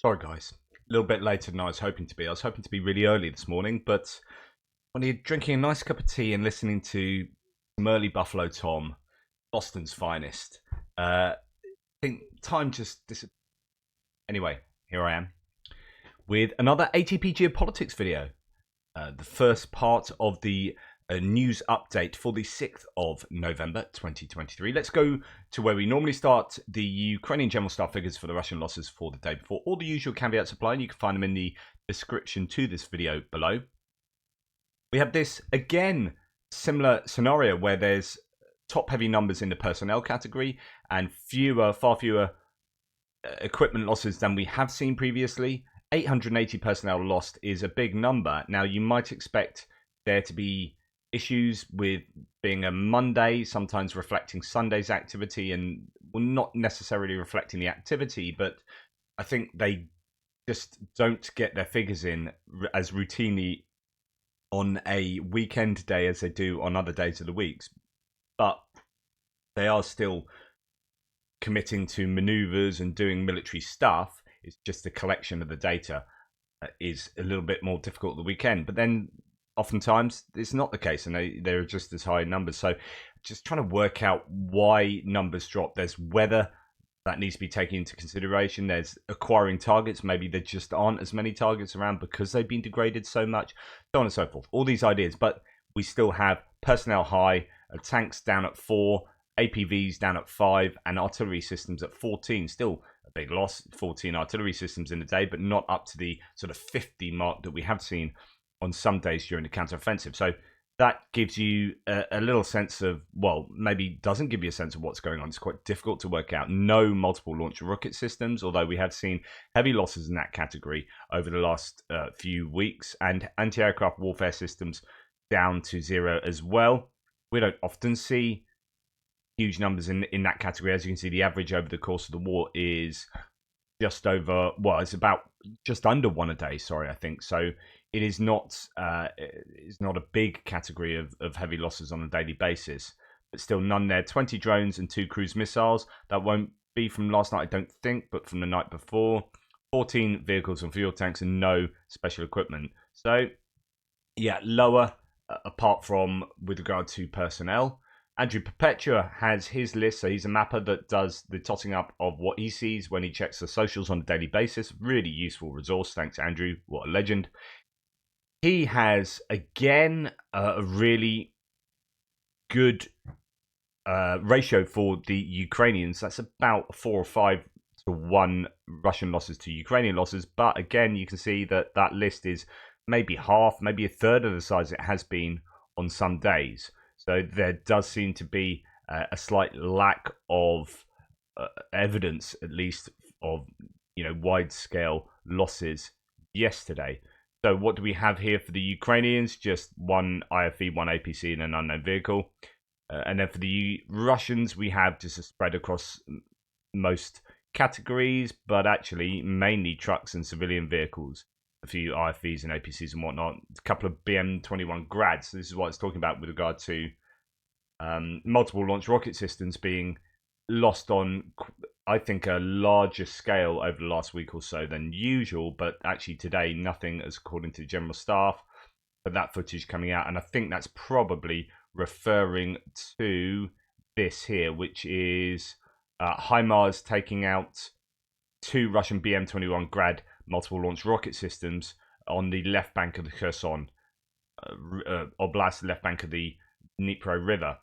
Sorry, guys. A little bit later than I was hoping to be. I was hoping to be really early this morning, but when you're drinking a nice cup of tea and listening to some early Buffalo Tom, Boston's finest, I think time just disappeared. Anyway, here I am with another ATP Geopolitics video. The first part of the news update for the 6th of November 2023. Let's go to where we normally start, the Ukrainian general staff figures for the Russian losses for the day before. All the usual caveats apply, and you can find them in the description to this video below. We have this, again, similar scenario where there's top-heavy numbers in the personnel category and far fewer equipment losses than we have seen previously. 880 personnel lost is a big number. Now, you might expect there to be issues with being a Monday, sometimes reflecting Sunday's activity, and well, not necessarily reflecting the activity, but I think they just don't get their figures in as routinely on a weekend day as they do on other days of the weeks. But they are still committing to maneuvers and doing military stuff. It's just the collection of the data is a little bit more difficult the weekend. But then oftentimes it's not the case, and they're just as high numbers. So just trying to work out why numbers drop. There's weather that needs to be taken into consideration. There's acquiring targets. Maybe there just aren't as many targets around because they've been degraded so much, so on and so forth. All these ideas, but we still have personnel high, tanks down at 4, APVs down at 5, and artillery systems at 14. Still a big loss, 14 artillery systems in a day, but not up to the sort of 50 mark that we have seen on some days during the counteroffensive. So that gives you a little sense of, well, maybe doesn't give you a sense of what's going on. It's quite difficult to work out. No multiple launch rocket systems, although we have seen heavy losses in that category over the last few weeks, and anti-aircraft warfare systems down to 0 as well. We don't often see huge numbers in that category. As you can see, the average over the course of the war is just over, well, it's about just under 1 a day, sorry, I think. So it is not a big category of heavy losses on a daily basis, but still none there. 20 drones and 2 cruise missiles. That won't be from last night, I don't think, but from the night before. 14 vehicles and fuel tanks and no special equipment. So, yeah, lower, apart from with regard to personnel. Andrew Perpetua has his list, so he's a mapper that does the totting up of what he sees when he checks the socials on a daily basis. Really useful resource. Thanks, Andrew. What a legend. He has, again, a really good ratio for the Ukrainians. That's about 4 or 5 to 1 Russian losses to Ukrainian losses. But again, you can see that that list is maybe half, maybe a third of the size it has been on some days. So there does seem to be a slight lack of evidence, at least, of wide-scale losses yesterday. So what do we have here for the Ukrainians? Just 1 IFV, 1 APC, and an unknown vehicle. And then for the Russians, we have just a spread across most categories, but actually mainly trucks and civilian vehicles. A few IFVs and APCs and whatnot. A couple of BM-21 Grads. This is what it's talking about with regard to multiple launch rocket systems being lost on, I think, a larger scale over the last week or so than usual. But actually today, nothing as according to the General Staff. But that footage coming out, and I think that's probably referring to this here, which is HIMARS taking out 2 Russian BM-21 Grad multiple launch rocket systems on the left bank of the Kherson Oblast, the left bank of the Dnipro River.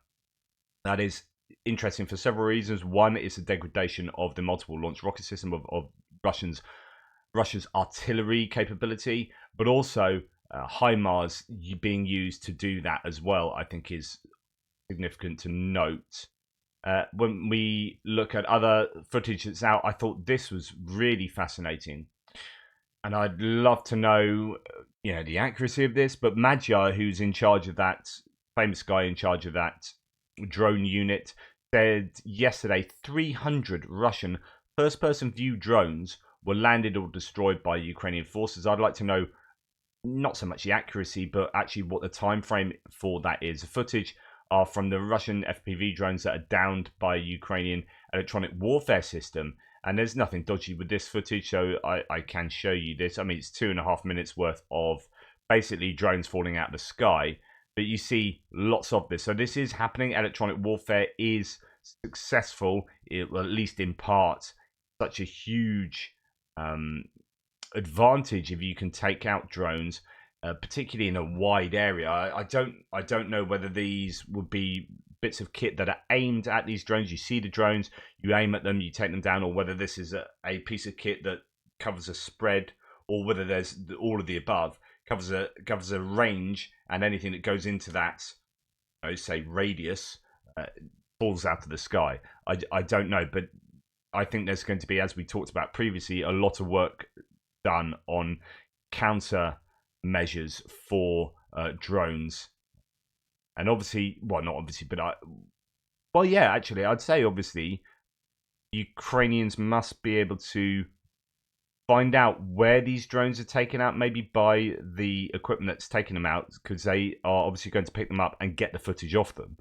That is interesting for several reasons. One is the degradation of the multiple launch rocket system of Russia's artillery capability, but also HIMARS being used to do that as well, I think is significant to note. When we look at other footage that's out, I thought this was really fascinating. And I'd love to know, the accuracy of this. But Magyar, who's in charge of that, famous guy in charge of that drone unit, said yesterday 300 Russian first-person view drones were landed or destroyed by Ukrainian forces. I'd like to know not so much the accuracy, but actually what the time frame for that is. The footage are from the Russian FPV drones that are downed by a Ukrainian electronic warfare system. And there's nothing dodgy with this footage, so I can show you this. I mean, it's 2.5 minutes worth of basically drones falling out of the sky, but you see lots of this. So this is happening. Electronic warfare is successful, at least in part. Such a huge advantage if you can take out drones, particularly in a wide area. I don't know whether these would be bits of kit that are aimed at these drones. You see the drones, you aim at them, you take them down, or whether this is a piece of kit that covers a spread, or whether there's all of the above, covers a range, and anything that goes into that, say radius, falls out of the sky. I don't know, but I think there's going to be, as we talked about previously, a lot of work done on counter measures for drones. And obviously, well, not obviously, but actually, I'd say obviously, Ukrainians must be able to find out where these drones are taken out, maybe by the equipment that's taken them out, because they are obviously going to pick them up and get the footage off them.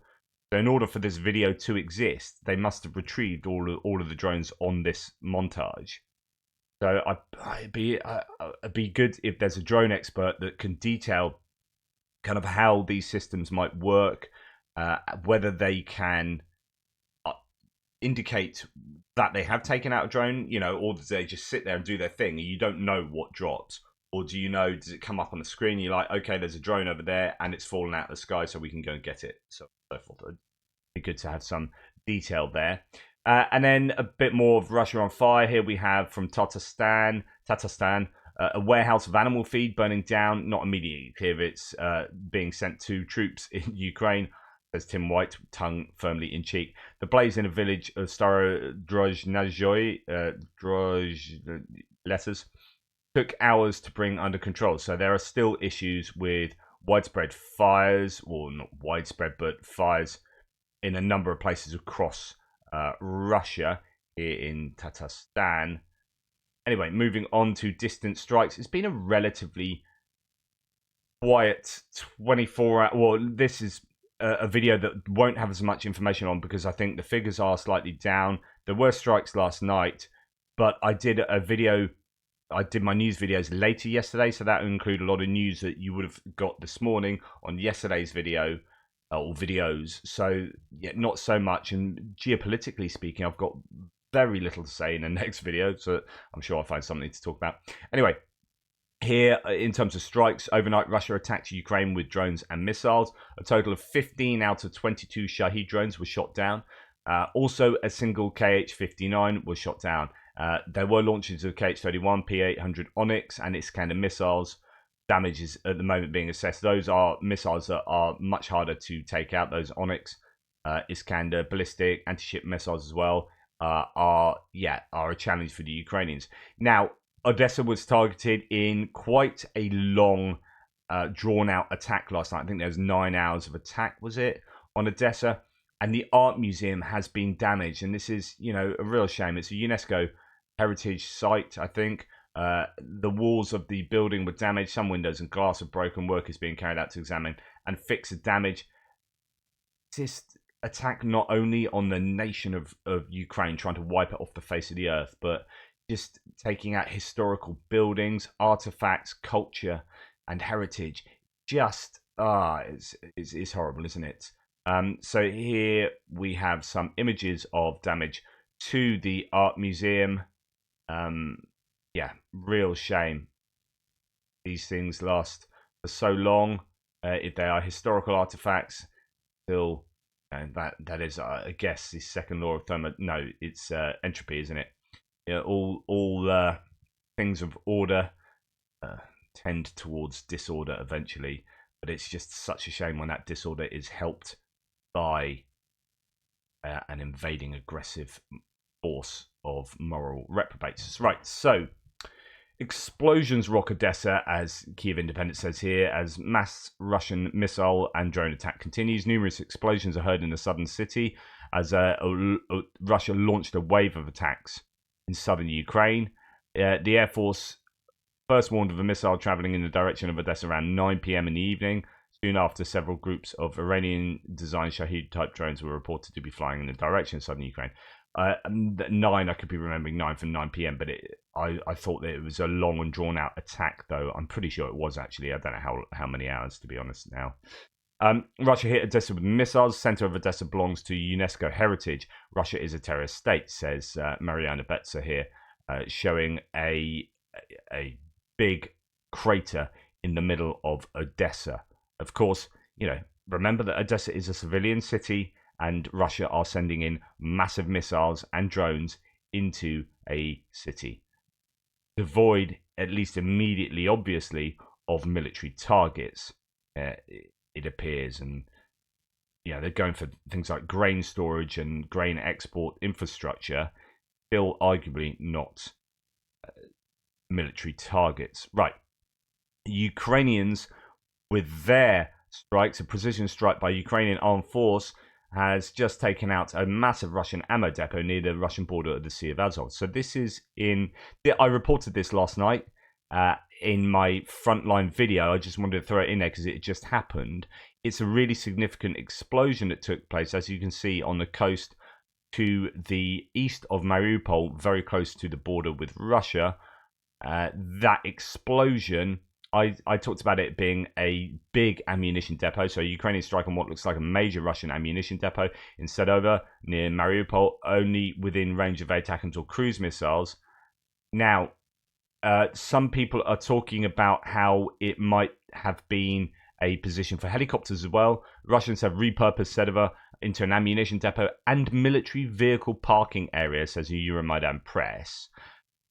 So in order for this video to exist, they must have retrieved all of the drones on this montage. So it'd be good if there's a drone expert that can detail kind of how these systems might work, whether they can indicate that they have taken out a drone, or do they just sit there and do their thing and you don't know what drops? Or do you know, does it come up on the screen? You're like, okay, there's a drone over there and it's fallen out of the sky, so we can go and get it. So forth. It'd be good to have some detail there. And then a bit more of Russia on fire. Here we have from Tatarstan, a warehouse of animal feed burning down. Not immediately clear if it's being sent to troops in Ukraine, says Tim White, tongue firmly in cheek. The blaze in a village of Starodrozhnaya, letters, took hours to bring under control. So there are still issues with widespread fires, or not widespread, but fires in a number of places across Russia, here in Tatarstan. Anyway, moving on to distant strikes. It's been a relatively quiet 24 hours. Well, this is a video that won't have as much information on, because I think the figures are slightly down. There were strikes last night, but I did my news videos later yesterday, so that will include a lot of news that you would have got this morning on yesterday's video or videos. So yeah, not so much. And geopolitically speaking, I've got very little to say in the next video, so I'm sure I'll find something to talk about. Anyway, here in terms of strikes, overnight Russia attacked Ukraine with drones and missiles. A total of 15 out of 22 Shahed drones were shot down. Also, a single Kh-59 was shot down. There were launches of Kh-31, P-800 Onyx and Iskander missiles. Damage is at the moment being assessed. Those are missiles that are much harder to take out. Those Onyx, Iskander, ballistic, anti-ship missiles as well are a challenge for the Ukrainians. Now, Odessa was targeted in quite a long, drawn-out attack last night. I think there was 9 hours of attack, was it, on Odessa? And the art museum has been damaged, and this is, a real shame. It's a UNESCO heritage site, I think. The walls of the building were damaged. Some windows and glass are broken. Work is being carried out to examine and fix the damage. This attack not only on the nation of Ukraine, trying to wipe it off the face of the earth, but just taking out historical buildings, artifacts, culture, and heritage. Just, it's horrible, isn't it? So here we have some images of damage to the art museum. Real shame. These things last for so long. If they are historical artifacts, still, that is, I guess, the second law of it's entropy, isn't it? All things of order tend towards disorder eventually, but it's just such a shame when that disorder is helped by an invading aggressive force of moral reprobates. Right, so explosions rock Odessa, as Kiev Independent says here, as mass Russian missile and drone attack continues. Numerous explosions are heard in the southern city as Russia launched a wave of attacks in southern Ukraine. The Air Force first warned of a missile traveling in the direction of Odessa around 9 p.m. in the evening. soon after several groups of Iranian-designed Shahed-type drones were reported to be flying in the direction of southern Ukraine. 9, I could be remembering 9 from 9 p.m., but I thought that it was a long and drawn-out attack, though. I'm pretty sure it was, actually. I don't know how many hours, to be honest, now. Russia hit Odessa with missiles. Center of Odessa belongs to UNESCO heritage. Russia is a terrorist state, says Mariana Betzer here, showing a big crater in the middle of Odessa. Of course, remember that Odessa is a civilian city, and Russia are sending in massive missiles and drones into a city, devoid, at least immediately, obviously, of military targets. It appears, and they're going for things like grain storage and grain export infrastructure, still arguably not military targets. Right. Ukrainians, with their strikes, a precision strike by Ukrainian armed force, has just taken out a massive Russian ammo depot near the Russian border of the Sea of Azov. So this is I reported this last night in my frontline video. I just wanted to throw it in there because it just happened. It's a really significant explosion that took place, as you can see, on the coast to the east of Mariupol, very close to the border with Russia. That explosion, I talked about it being a big ammunition depot. So Ukrainian strike on what looks like a major Russian ammunition depot in Sedova near Mariupol, only within range of ATACMS or cruise missiles. Now, some people are talking about how it might have been a position for helicopters as well. Russians have repurposed Sedova into an ammunition depot and military vehicle parking area, says the Euromaidan press.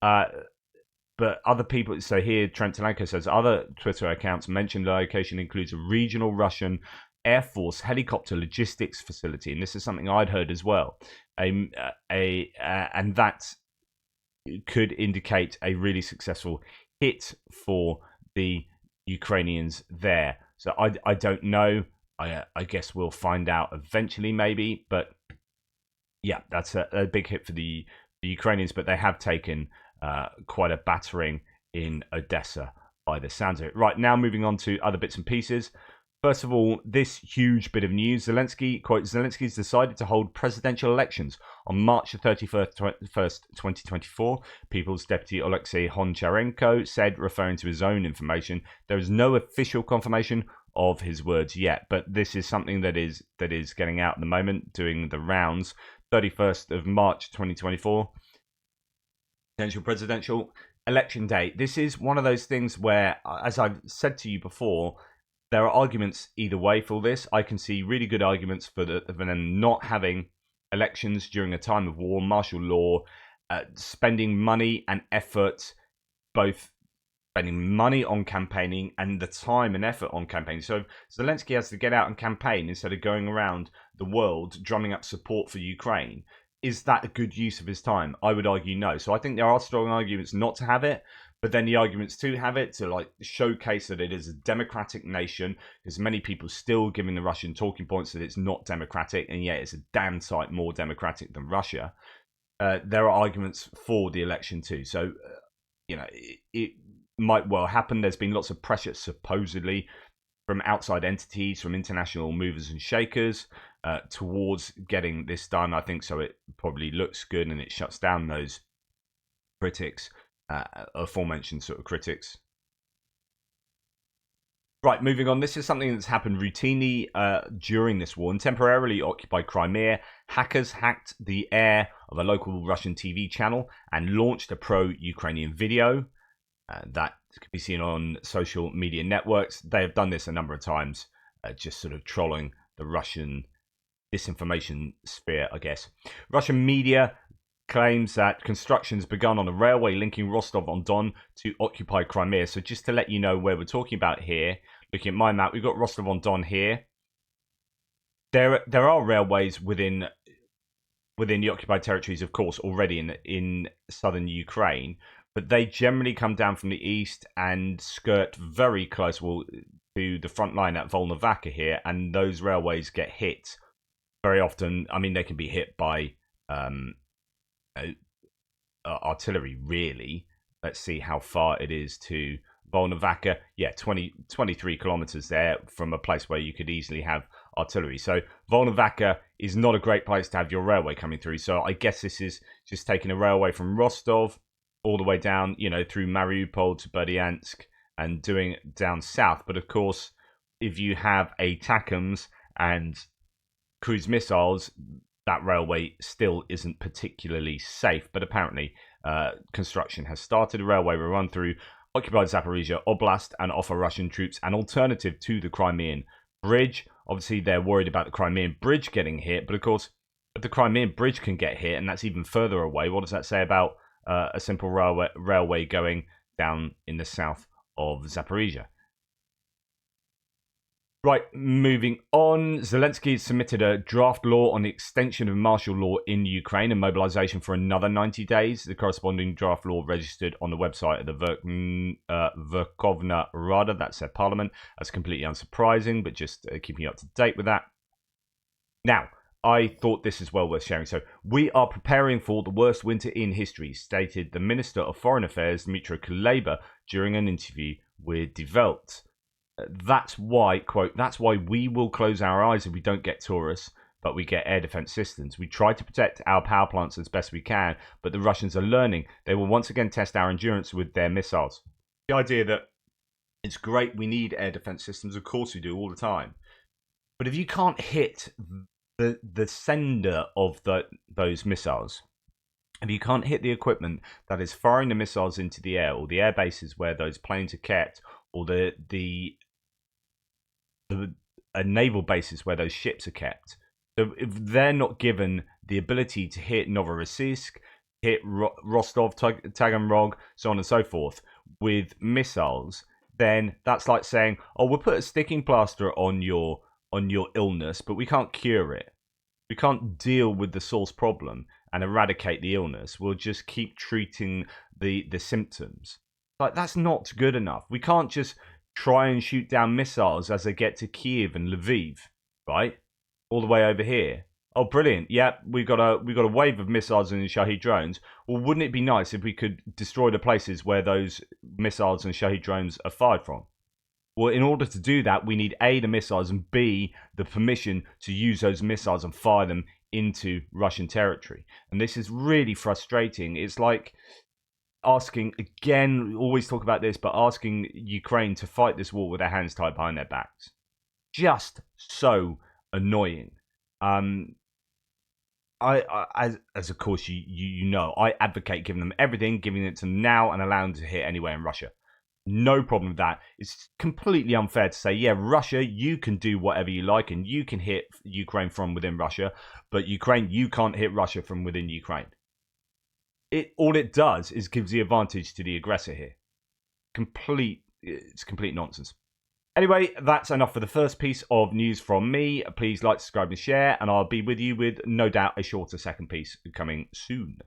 But other people, so here Trent Telenko says, other Twitter accounts mentioned the location includes a regional Russian Air Force helicopter logistics facility. And this is something I'd heard as well. And that could indicate a really successful hit for the Ukrainians there. So I don't know. I guess we'll find out eventually, maybe. But yeah, that's a big hit for the Ukrainians. But they have taken quite a battering in Odessa by the sounds of it. Right, now moving on to other bits and pieces. First of all, this huge bit of news. Zelensky, quote, Zelensky's decided to hold presidential elections on March 31st, 2024. People's Deputy Alexei Honcharenko said, referring to his own information, there is no official confirmation of his words yet, but this is something that is getting out at the moment, doing the rounds. 31st of March 2024. Potential presidential election day. This is one of those things where, as I've said to you before, there are arguments either way for this. I can see really good arguments for them not having elections during a time of war, martial law, spending money and effort, both spending money on campaigning and the time and effort on campaigning. So Zelensky has to get out and campaign instead of going around the world drumming up support for Ukraine. Is that a good use of his time? I would argue no. So I think there are strong arguments not to have it, but then the arguments to have it, to like showcase that it is a democratic nation, because many people still giving the Russian talking points that it's not democratic, and yet it's a damn sight more democratic than Russia. There are arguments for the election too. So, it might well happen. There's been lots of pressure, supposedly, from outside entities, from international movers and shakers, towards getting this done. I think so. It probably looks good, and it shuts down those critics, aforementioned sort of critics. Right, moving on. This is something that's happened routinely during this war. In temporarily occupied Crimea, hackers hacked the air of a local Russian TV channel and launched a pro-Ukrainian video. That can be seen on social media networks. They have done this a number of times, just sort of trolling the Russian disinformation sphere, I guess. Russian media claims that construction's begun on a railway linking Rostov-on-Don to occupied Crimea. So just to let you know where we're talking about here, looking at my map, we've got Rostov-on-Don here. There are railways within the occupied territories, of course, already in southern Ukraine, but they generally come down from the east and skirt very close to the front line at Volnovakha here, and those railways get hit very often. I mean, they can be hit by artillery, really. Let's see how far it is to Volnovakha, yeah, 23 kilometers there from a place where you could easily have artillery. So Volnovakha is not a great place to have your railway coming through. So I guess this is just taking a railway from Rostov all the way down, through Mariupol to Berdyansk and doing it down south. But of course, if you have ATACMS and cruise missiles, that railway still isn't particularly safe. But apparently, construction has started. A railway will run through occupied Zaporizhia Oblast and offer Russian troops an alternative to the Crimean Bridge. Obviously, they're worried about the Crimean Bridge getting hit, but of course, if the Crimean Bridge can get hit, and that's even further away, what does that say about a simple railway going down in the south of Zaporizhia? Right, moving on. Zelensky has submitted a draft law on the extension of martial law in Ukraine and mobilization for another 90 days. The corresponding draft law registered on the website of the Verkhovna Rada, that's their parliament. That's completely unsurprising, but just keeping you up to date with that. Now, I thought this is well worth sharing. So, we are preparing for the worst winter in history, stated the Minister of Foreign Affairs, Dmytro Kuleba, during an interview with Die Welt. That's why, quote, that's why we will close our eyes if we don't get Taurus, but we get air defense systems. We try to protect our power plants as best we can, but the Russians are learning. They will once again test our endurance with their missiles. The idea that it's great, we need air defense systems, of course we do, all the time. But if you can't hit the sender of those missiles, if you can't hit the equipment that is firing the missiles into the air, or the air bases where those planes are kept, or the naval bases where those ships are kept. So if they're not given the ability to hit Novorossiysk, hit Rostov, Taganrog, so on and so forth, with missiles, then that's like saying, oh, we'll put a sticking plaster on your illness, but we can't cure it. We can't deal with the source problem and eradicate the illness. We'll just keep treating the symptoms. Like, that's not good enough. We can't just try and shoot down missiles as they get to Kiev and Lviv, right? All the way over here. Oh, brilliant. Yep, we've got a wave of missiles and Shahed drones. Well, wouldn't it be nice if we could destroy the places where those missiles and Shahed drones are fired from? Well, in order to do that, we need A, the missiles, and B, the permission to use those missiles and fire them into Russian territory. And this is really frustrating. It's like asking, again, we always talk about this, but asking Ukraine to fight this war with their hands tied behind their backs. Just so annoying. As of course you know, I advocate giving them everything, giving it to them now, and allowing them to hit anywhere in Russia. No problem with that. It's completely unfair to say, yeah, Russia, you can do whatever you like, and you can hit Ukraine from within Russia, but Ukraine, you can't hit Russia from within Ukraine. All it does is gives the advantage to the aggressor here. It's complete nonsense. Anyway, that's enough for the first piece of news from me. Please like, subscribe, and share, and I'll be with you with, no doubt, a shorter second piece coming soon.